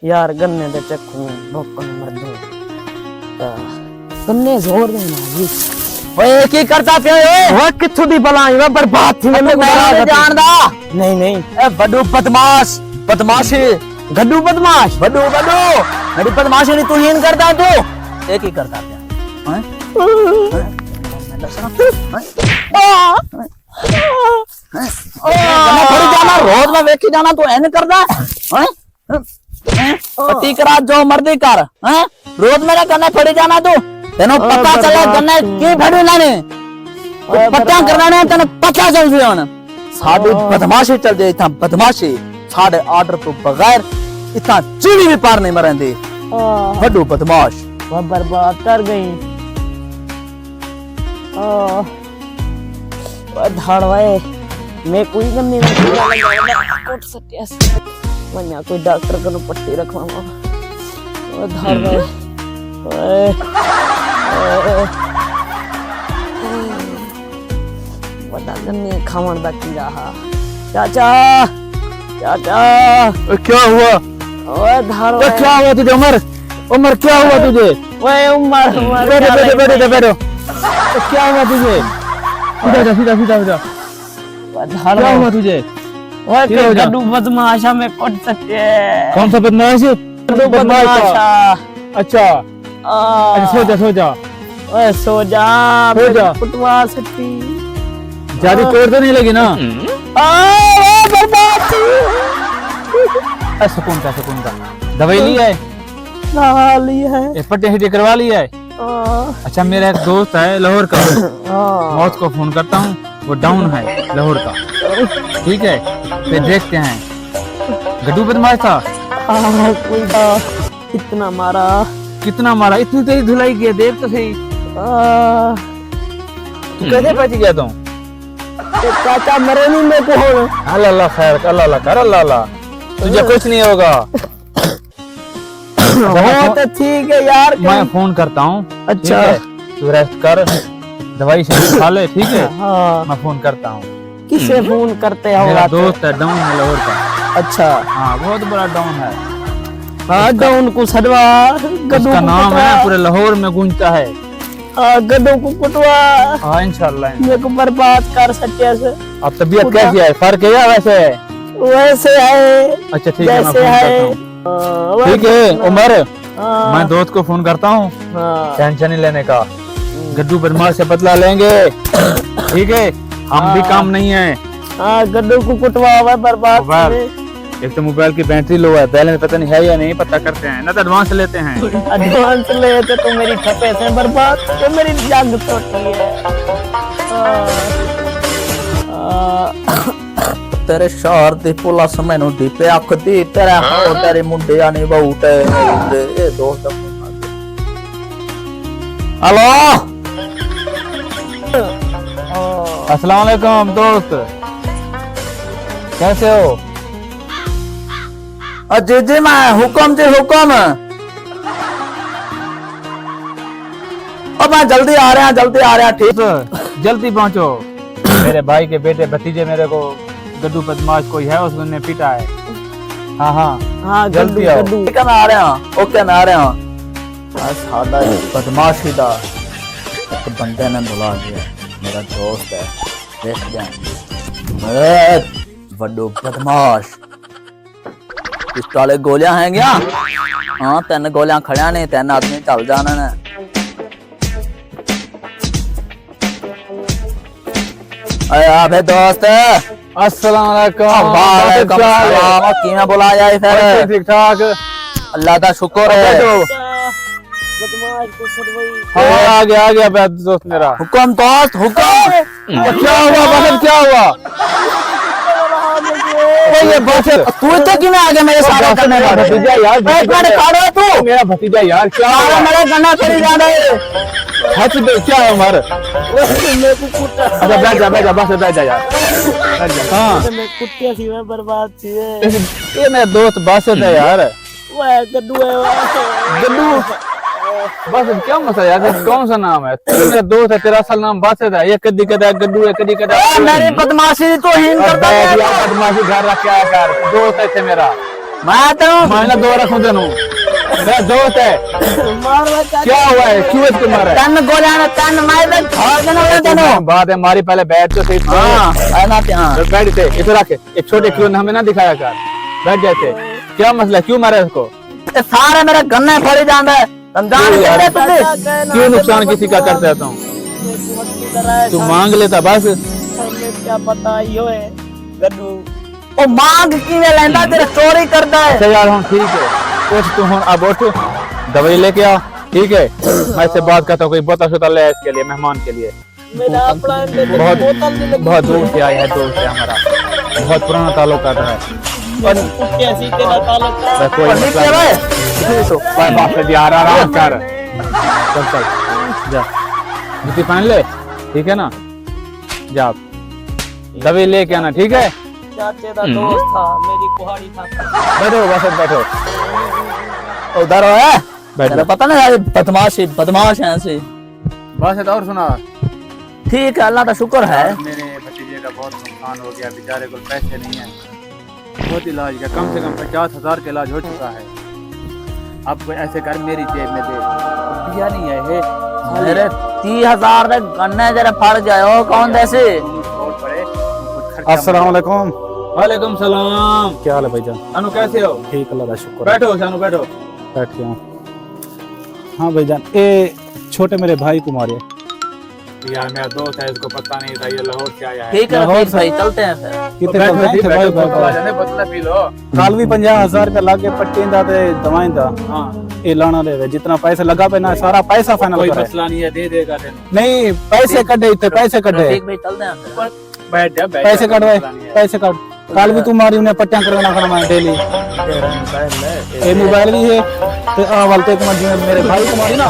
यार गन्ने दे चक्कू भोकन मर दो गन्ने जोर देना जी। ओए की करता पियो ए वो किथु दी बलाई वे बर्बाद थी मैं जानदा नहीं नहीं ए बडू बदमाश बदमाशी गड्डू बदमाश बडू बडू मेरी बदमाशी नहीं तू हीन करता तू एक ही करता पिया हैं मैं दसना थोड़ी जाना रोज में वेखी जाना तू ऐन करदा हैं पति करा जो मर्जी कर हैं रोज मेरा गन्ने फड़ी जाना तू तेनो पता चले गन्ने की फड़ी लाने पता करना ने तेने पता चल सी हुन साडी बदमाशी चल जाए था बदमाशी साढ़े ऑर्डर तो बगैर इतना चीनी भी पार नहीं मरेंदी बड़ू बदमाश वो बर्बाद कर गई धाड़वाए मैं कोई गन्ने कोट सटिया वन्या कोई डॉक्टर को पट्टी रखवावा वो धाड़वाए बड़ा गन्ने खावन दा कीड़ा हा चाचा चाचा क्या हुआ ओए धाड़वाए क्या हुआ तुझे उमर उमर क्या हुआ तुझे ओए उमर उमर बैठो क्या हुआ तुझे सीधा सीधा सीधा सीधा क्या हुआ तुझे ओए गड्डू बदमाशा में कोट सके कौन सा बदमाश गड्डू बदमाशा अच्छा सो जा ओए सो जा कुटवा सकती ज्यादा चोट तो नहीं लगी ना बर्बाद सुकून का दवाई ली है ली है पट्टी हिटी करवा ली है अच्छा मेरा एक दोस्त है लाहौर का मौत को फोन करता हूँ वो डाउन है लाहौर का ठीक है फिर देखते हैं गड्डू बदमाश था कितना मारा इतनी तेरी धुलाई किया देख तो सही तू कैसे बच गया तुम चाचा मरे नहीं मैं को अल्लाह खैर अल्लाह कर अल्लाह तुझे कुछ नहीं होगा तो ठीक है यार मैं फोन करता हूँ अच्छा तू रेस्ट कर दवाई से खा ले ठीक है हाँ मैं फोन करता हूँ किसे फोन करते हो मेरा दोस्त है डाउन है लाहौर का अच्छा हाँ बहुत बड़ा डाउन है हाँ डाउन को सदवा गड्डू उसका नाम है पूरे लाहौर में गूंजता है गड्डू को कुटवा हाँ इंशाल्लाह मेरे को बर्बाद कर सके से अब तबीयत कैसी है फर्क है या वैसे है वैसे है अच्छा ठीक है मैं जैसे फोन है करता हूँ ठीक है उमर हाँ, मैं दोस्त को फोन करता हूँ हाँ, टेंशन नहीं लेने का गड्डू बदमाश से बदला लेंगे ठीक है हम भी काम नहीं है हाँ गड्डू को कुटवा हुआ बर्बाद मोबाइल। करे। एक तो मोबाइल की बैटरी लो है बैलेंस पता नहीं है या नहीं पता करते हैं ना तो एडवांस लेते हैं एडवांस लेते तो मेरी ठप्पे से बर्बाद तो मेरी जान छोटी है तेरे शहर दी पुला समय नु दीपे अख दी तेरा हो तेरे मुंडे यानी बहुत है ए दोस्त हेलो अस्सलाम वालेकुम दोस्त कैसे हो जी जी मैं हुक्म अब मैं जल्दी आ रहा ठीक जल्दी पहुंचो मेरे भाई के बेटे भतीजे मेरे को गड्डू बदमाश कोई है उसने पीटा है हाँ हाँ जल्दी आओ ठीक है मैं आ रहा हूँ ओके मैं आ रहा हूँ सादा बदमाशी दा एक बंदे ने बुला दिया मेरा दोस्त है देख जाए बड़ो बदमाश पिस्टल गोलियां हैं क्या हाँ 3 गोलियां खड़िया नहीं 3 आदमी चल जाना ने अबे दोस्त अस्सलाम वालेकुम किवें बुलाया फिर ठीक ठाक अल्लाह दा शुक्र है बदमाश को सदवाई आ गया दोस्त मेरा हुक्म दोस्त हुक्म क्या हुआ बहन क्या हुआ ये बस तू तो क्यों आ गया मेरे साथ करने का भतीजा यार खड़ा तू मेरा भतीजा यार क्या मेरा गन्ना तेरी जा रहा है हट दे क्या है उमर अच्छा बैठ जा बस बैठ जा यार हां मैं कुत्ते सी मैं बर्बाद थी ये मेरा दोस्त बस है यार वो गड्डू है गड्डू बस क्या मसला यार कौन सा नाम है मेरा दोस्त है तेरा असल नाम बस है ये कदी कदा गड्डू है कदी कदा मेरी बदमाशी तो हीन करता है यार बदमाशी घर रख के आया कर दोस्त है मेरा मैं तो मैं ना दो रखूं तेनू मेरा दोस्त है क्या हुआ है क्यों इसको मारा है तन गोलियां ने तन मार दे छोड़ देना मैं तेनू बात है हमारी पहले बैठ तो सही हां है ना हां तो बैठ थे इधर रख एक छोटे खिलौने हमें ना दिखाया कर बैठ जाते क्या मसला क्यों मारा इसको ये सारे मेरे गन्ने फड़ी जांदा है समझान क्यों यार? के तुझे क्यों नुकसान किसी का करता रहता हूँ तू मांग लेता बस हमें क्या पता यो है गड्डू ओ मांग किने लेंदा तेरे चोरी करदा है अच्छा यार हम ठीक है उठ तू हम अब उठ दवाई लेके आ ठीक है मैं इससे बात करता हूँ कोई बोतल शोतल ले इसके लिए मेहमान के लिए मेरा अपना बहुत बोतल भी लगी बहुत दूर से आया है दोस्त है हमारा बहुत पुराना ताल्लुक कर रहा है कैसी तेरा ताल्लुक का बस कोई पंडित मसला है नहीं तो कोई बात नहीं यार आराम कर चल चल जा जूती पहन ले ठीक है ना जा दवाई लेके आना ठीक है चाचे का दोस्त था मेरी कुहाड़ी था बैठो बस बैठो उधर है बैठ तेरे पता नहीं बदमाश है ऐसे बस और सुना ठीक है अल्लाह का शुक्र है मेरे भतीजे का बहुत नुकसान हो गया बेचारे को पैसे नहीं है बहुत इलाज का कम से कम 50,000 का इलाज हो चुका है अब कोई ऐसे कर मेरी जेब में दे दिया नहीं है ये मेरे 30,000 रे गन्ने जरा फड़ गए हो कौन देसी बहुत बड़े कुछ खर्चा अस्सलाम वालेकुम। वालेकुम सलाम क्या हाल है भाईजान? अनु कैसे हो ठीक अल्लाह का शुक्र है। बैठो सानू बैठो बैठ गया हूँ। हाँ भाईजान ये छोटे मेरे भाई को मारे यार मेरा दोस्त है इसको पता नहीं था ये लाहौर से आया है ठीक है रफीक भाई चलते हैं फिर कितने तो नहीं थे भाई भाई बोतल पी लो काल भी 50,000 का लागे पट्टी दा ते दवाई दा हाँ ये लाना ले जितना पैसा लगा पे ना सारा पैसा फाइनल कोई करा है। मसला नहीं है दे देगा तेनू नहीं पैसे कटे इतने पैसे कटे रफीक भाई चलते हैं फिर बैठ जा बैठ पैसे जा, कटवाए मसला नहीं है। पैसे कट काल भी तुम्हारी उन्हें पट्टियां करवाना खाना मैं डेली ये मोबाइल भी है ते आ वालते तुम्हारे मेरे भाई को मारी ना